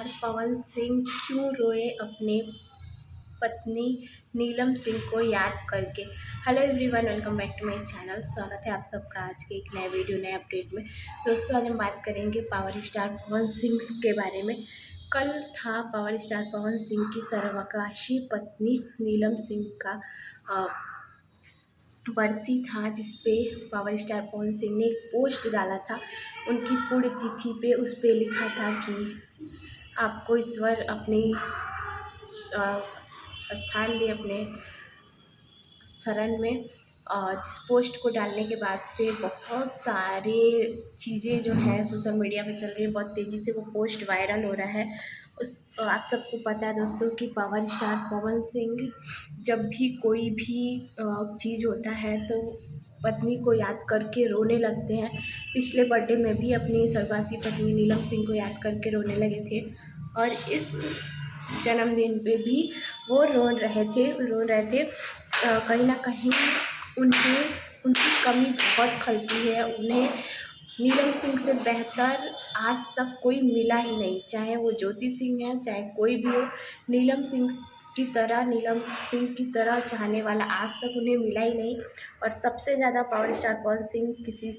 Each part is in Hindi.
स्टार पवन सिंह क्यों रोए अपने पत्नी नीलम सिंह को याद करके। Hello everyone, welcome back to my channel. स्वागत है आप सबका आज के एक नए वीडियो नए अपडेट में। दोस्तों, आज हम बात करेंगे पावर स्टार पवन सिंह के बारे में। कल था पावर स्टार पवन सिंह की सर्वकाशी पत्नी नीलम सिंह का बरसी था, जिसपे पावर स्टार पवन सिंह ने एक पोस्ट डाला था। उनकी पुण्यतिथि पे उस पे लिखा था कि आपको ईश्वर अपनी स्थान दे अपने शरण में। और जिस पोस्ट को डालने के बाद से बहुत सारे चीज़ें जो है सोशल मीडिया पे चल रही है, बहुत तेज़ी से वो पोस्ट वायरल हो रहा है। आप सबको पता है दोस्तों कि पावर स्टार पवन सिंह जब भी कोई भी चीज़ होता है तो पत्नी को याद करके रोने लगते हैं। पिछले बर्थडे में भी अपनी स्वर्गवासी पत्नी नीलम सिंह को याद करके रोने लगे थे, और इस जन्मदिन पे भी वो रो रहे थे। कहीं ना कहीं उनकी कमी बहुत खलती है। उन्हें नीलम सिंह से बेहतर आज तक कोई मिला ही नहीं, चाहे वो ज्योति सिंह है, चाहे कोई भी हो। नीलम सिंह की तरह चाहने वाला आज तक उन्हें मिला ही नहीं। और सबसे ज़्यादा पावर स्टार पवन सिंह किसी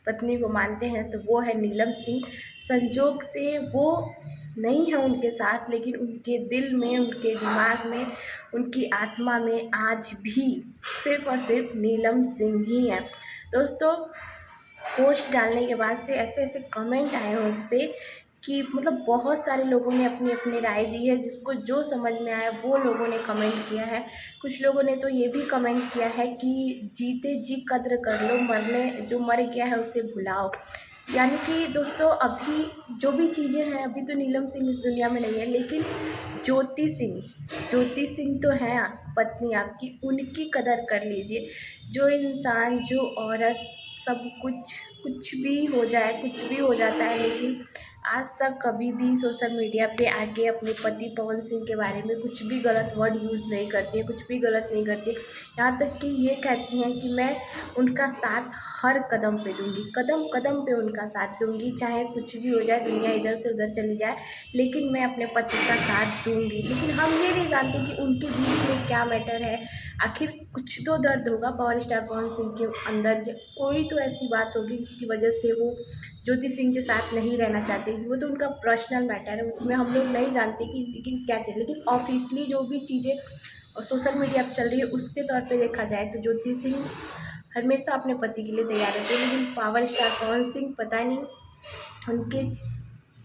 पत्नी को मानते हैं तो वो है नीलम सिंह। संजोग से वो नहीं है उनके साथ, लेकिन उनके दिल में, उनके दिमाग में, उनकी आत्मा में आज भी सिर्फ़ और सिर्फ नीलम सिंह ही है। दोस्तों, पोस्ट डालने के बाद से ऐसे ऐसे कमेंट आए हैं उस पर कि मतलब बहुत सारे लोगों ने अपनी अपनी राय दी है। जिसको जो समझ में आया वो लोगों ने कमेंट किया है। कुछ लोगों ने तो ये भी कमेंट किया है कि जीते जी कद्र कर लो, जो मर गया है उसे भुलाओ। यानी कि दोस्तों, अभी जो भी चीज़ें हैं, अभी तो नीलम सिंह इस दुनिया में नहीं है, लेकिन ज्योति सिंह तो हैं पत्नी आपकी, उनकी कदर कर लीजिए। जो इंसान, जो औरत, सब कुछ भी हो जाए, कुछ भी हो जाता है, लेकिन आज तक कभी भी सोशल मीडिया पे आके अपने पति पवन सिंह के बारे में कुछ भी गलत वर्ड यूज़ नहीं करती है, कुछ भी गलत नहीं करती। यहाँ तक कि ये कहती हैं कि मैं उनका साथ हर कदम पे दूंगी, कदम कदम पे उनका साथ दूंगी, चाहे कुछ भी हो जाए, दुनिया इधर से उधर चली जाए, लेकिन मैं अपने पति का साथ दूंगी। लेकिन हम ये नहीं जानते कि उनके बीच में क्या मैटर है। आखिर कुछ तो दर्द होगा पावर स्टार पवन सिंह के अंदर, कोई तो ऐसी बात होगी जिसकी वजह से वो ज्योति सिंह के साथ नहीं रहना चाहते। वो तो उनका पर्सनल मैटर है, उसमें हम लोग नहीं जानते कि लेकिन क्या चीज़। लेकिन ऑफिशियली जो भी चीज़ें सोशल मीडिया पर चल रही है उसके तौर पे देखा जाए तो ज्योति सिंह हमेशा अपने पति के लिए तैयार रहते हैं। लेकिन पावर स्टार पवन सिंह पता नहीं उनके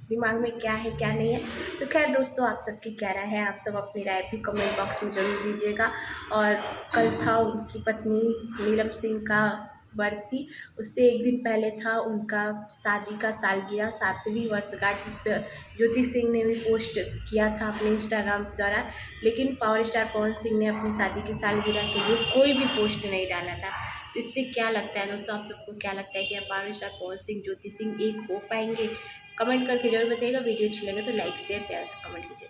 दिमाग में क्या है क्या नहीं है। तो खैर दोस्तों, आप सबकी क्या राय है, आप सब अपनी राय भी कमेंट बॉक्स में ज़रूर दीजिएगा। और कल था उनकी पत्नी नीलम सिंह का बरसी, उससे एक दिन पहले था उनका शादी का सालगिरह, 7वीं वर्षगांठ, जिस पर ज्योति सिंह ने भी पोस्ट किया था अपने इंस्टाग्राम के द्वारा। लेकिन पावर स्टार पवन सिंह ने अपनी शादी की सालगिरह के लिए कोई भी पोस्ट नहीं डाला था। तो इससे क्या लगता है दोस्तों, आप सबको क्या लगता है कि पावर स्टार पवन सिंह ज्योति सिंह एक हो पाएंगे? कमेंट करके जरूर बताइएगा। वीडियो अच्छी लगे तो लाइक शेयर प्यार से कमेंट कीजिए।